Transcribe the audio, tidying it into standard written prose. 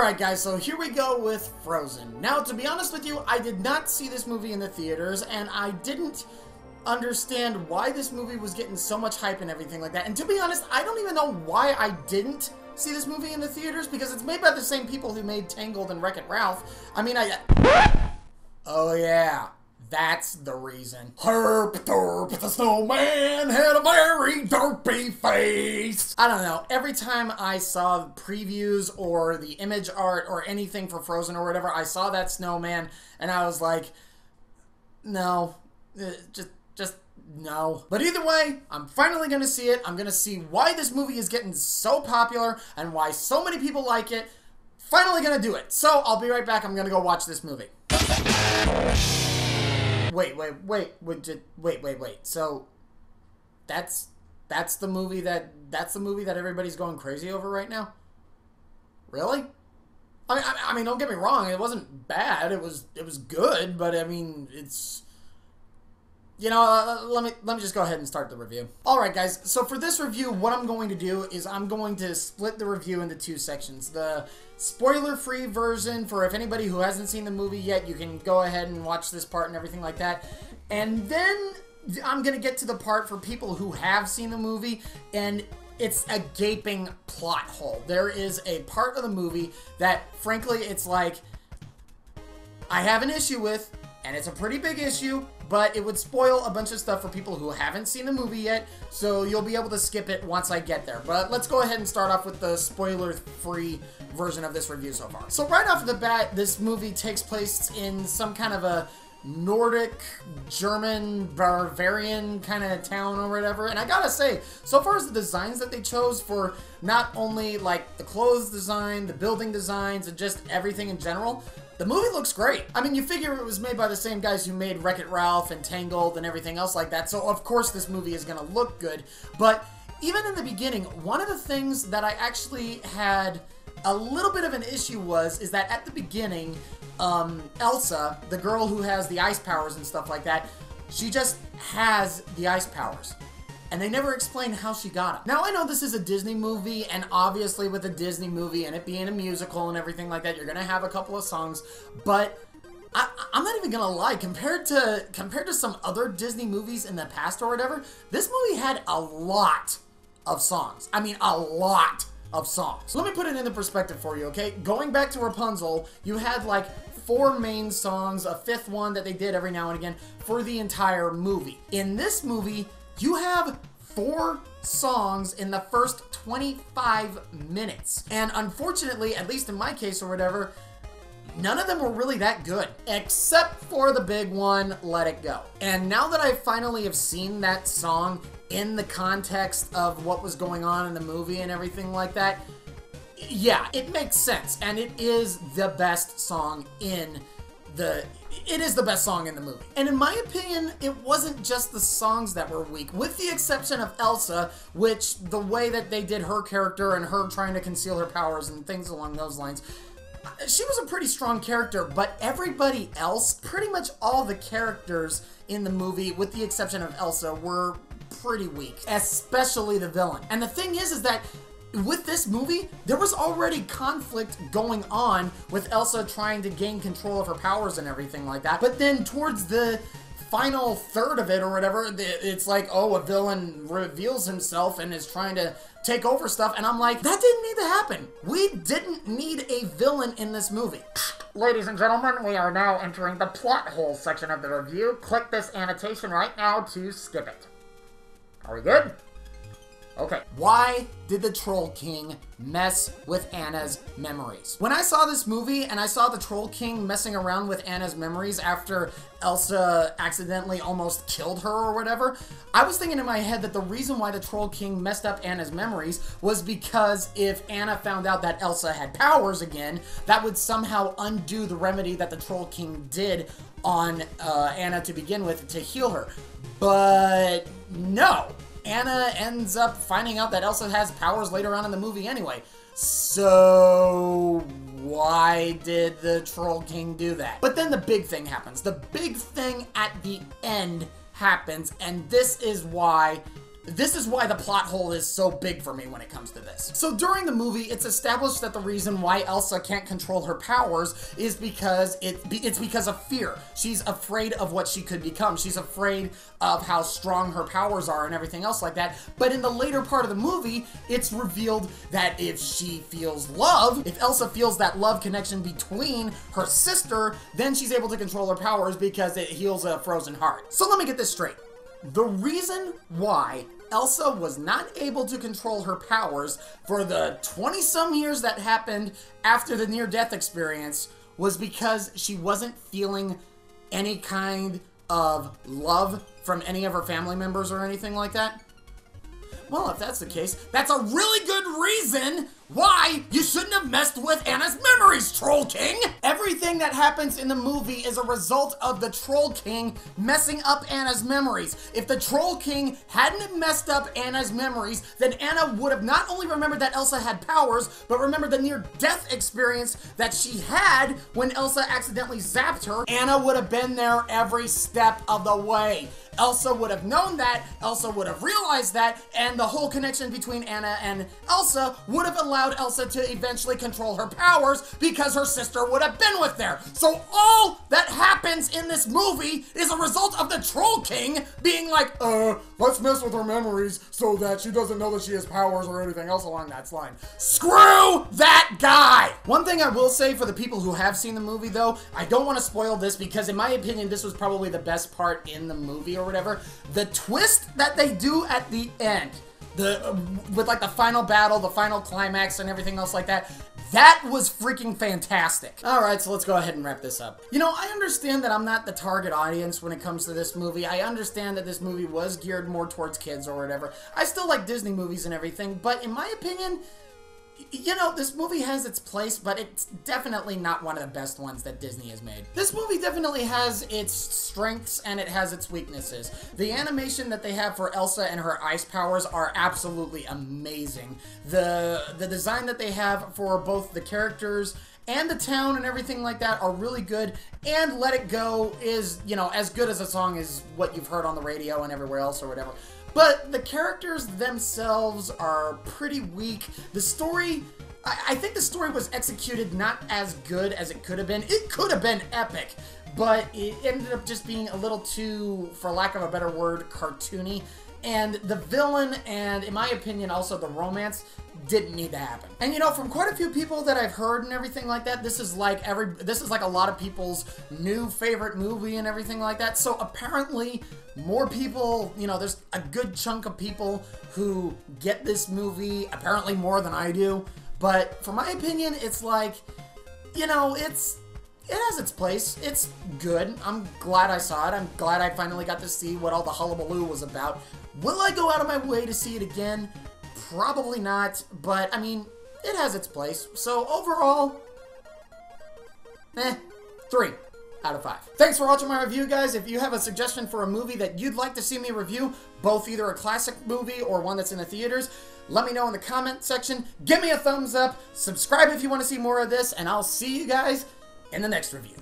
Alright guys, so here we go with Frozen. Now, to be honest with you, I did not see this movie in the theaters, and I didn't understand why this movie was getting so much hype and everything like that. And to be honest, I don't even know why I didn't see this movie in the theaters, because it's made by the same people who made Tangled and Wreck-It Ralph. I mean, Oh yeah, that's the reason. Herp derp, the snowman had a very derpy face. I don't know, every time I saw previews or the image art or anything for Frozen or whatever, I saw that snowman and I was like, no, just no. But either way, I'm finally gonna see it. I'm gonna see why this movie is getting so popular and why so many people like it. Finally gonna do it. So, I'll be right back. I'm gonna go watch this movie. Wait. So, that's the movie that everybody's going crazy over right now? Really? I mean, don't get me wrong. It wasn't bad. It was good, but I mean, it's... You know, let me just go ahead and start the review. Alright guys, so for this review, what I'm going to do is I'm going to split the review into two sections. The spoiler-free version for if anybody who hasn't seen the movie yet, you can go ahead and watch this part and everything like that. And then I'm going to get to the part for people who have seen the movie, and it's a gaping plot hole. There is a part of the movie that, frankly, it's like, I have an issue with, and it's a pretty big issue, but it would spoil a bunch of stuff for people who haven't seen the movie yet, so you'll be able to skip it once I get there. But let's go ahead and start off with the spoiler-free version of this review so far. So right off the bat, this movie takes place in some kind of a Nordic, German, Bavarian kind of town or whatever, and I gotta say, so far as the designs that they chose for not only like the clothes design, the building designs, and just everything in general, the movie looks great. I mean, you figure it was made by the same guys who made Wreck-It Ralph and Tangled and everything else like that, so of course this movie is gonna look good. But even in the beginning, one of the things that I actually had a little bit of an issue is that at the beginning, Elsa, the girl who has the ice powers and stuff like that, she just has the ice powers. And they never explain how she got them. Now, I know this is a Disney movie, and obviously with a Disney movie and it being a musical and everything like that, you're gonna have a couple of songs, but I'm not even gonna lie, compared to some other Disney movies in the past or whatever, this movie had a lot of songs. I mean, a lot of songs. So let me put it into perspective for you, okay? Going back to Rapunzel, you had like 4 main songs, a 5th one that they did every now and again for the entire movie. In this movie, you have 4 songs in the first 25 minutes. And unfortunately, at least in my case or whatever, none of them were really that good. Except for the big one, Let It Go. And now that I finally have seen that song in the context of what was going on in the movie and everything like that, yeah, it makes sense. And it is the best song in the... It is the best song in the movie. And in my opinion, it wasn't just the songs that were weak, with the exception of Elsa, which the way that they did her character and her trying to conceal her powers and things along those lines, she was a pretty strong character, but everybody else, pretty much all the characters in the movie, with the exception of Elsa, were pretty weak, especially the villain. And the thing is that with this movie, there was already conflict going on with Elsa trying to gain control of her powers and everything like that. But then towards the final third of it or whatever, it's like, oh, a villain reveals himself and is trying to take over stuff. And I'm like, that didn't need to happen. We didn't need a villain in this movie. Ladies and gentlemen, we are now entering the plot hole section of the review. Click this annotation right now to skip it. Are we good? Okay. Why did the Troll King mess with Anna's memories? When I saw this movie and I saw the Troll King messing around with Anna's memories after Elsa accidentally almost killed her or whatever, I was thinking in my head that the reason why the Troll King messed up Anna's memories was because if Anna found out that Elsa had powers again, that would somehow undo the remedy that the Troll King did on Anna to begin with to heal her. But no. Anna ends up finding out that Elsa has powers later on in the movie anyway. So why did the Troll King do that? But then the big thing happens. The big thing at the end happens, and this is why This is why the plot hole is so big for me when it comes to this. So during the movie, it's established that the reason why Elsa can't control her powers is because it's because of fear. She's afraid of what she could become. She's afraid of how strong her powers are and everything else like that. But in the later part of the movie, it's revealed that if she feels love, if Elsa feels that love connection between her sister, then she's able to control her powers because it heals a frozen heart. So let me get this straight. The reason why Elsa was not able to control her powers for the 20-some years that happened after the near-death experience was because she wasn't feeling any kind of love from any of her family members or anything like that. Well, if that's the case, that's a really good reason why you shouldn't have messed with Anna's memories, Troll King! Everything that happens in the movie is a result of the Troll King messing up Anna's memories. If the Troll King hadn't messed up Anna's memories, then Anna would have not only remembered that Elsa had powers, but remembered the near-death experience that she had when Elsa accidentally zapped her. Anna would have been there every step of the way. Elsa would have known that, Elsa would have realized that, and the whole connection between Anna and Elsa would have allowed Elsa to eventually control her powers because her sister would have been with there. So all that happens in this movie is a result of the Troll King being like, let's mess with her memories so that she doesn't know that she has powers or anything else along that line. Screw that guy! One thing I will say for the people who have seen the movie though, I don't want to spoil this because in my opinion this was probably the best part in the movie or whatever. The twist that they do at the end, with like the final battle, the final climax and everything else like that, that was freaking fantastic. Alright, so let's go ahead and wrap this up. You know, I understand that I'm not the target audience when it comes to this movie. I understand that this movie was geared more towards kids or whatever. I still like Disney movies and everything, but in my opinion, you know, this movie has its place, but it's definitely not one of the best ones that Disney has made. This movie definitely has its strengths and it has its weaknesses. The animation that they have for Elsa and her ice powers are absolutely amazing. The design that they have for both the characters and the town and everything like that are really good, and Let It Go is, you know, as good as a song as what you've heard on the radio and everywhere else or whatever. But the characters themselves are pretty weak. The story, I think the story was executed not as good as it could have been. It could have been epic, but it ended up just being a little too, for lack of a better word, cartoony. And the villain, and in my opinion also the romance, didn't need to happen. And you know, from quite a few people that I've heard and everything like that, this is like a lot of people's new favorite movie and everything like that. So apparently more people, you know, there's a good chunk of people who get this movie, apparently more than I do. But for my opinion, it's like, you know, it has its place. It's good. I'm glad I saw it. I'm glad I finally got to see what all the hullabaloo was about. Will I go out of my way to see it again? Probably not, but I mean, it has its place. So overall, 3 out of 5. Thanks for watching my review, guys. If you have a suggestion for a movie that you'd like to see me review, both either a classic movie or one that's in the theaters, let me know in the comment section. Give me a thumbs up, subscribe if you want to see more of this, and I'll see you guys in the next review.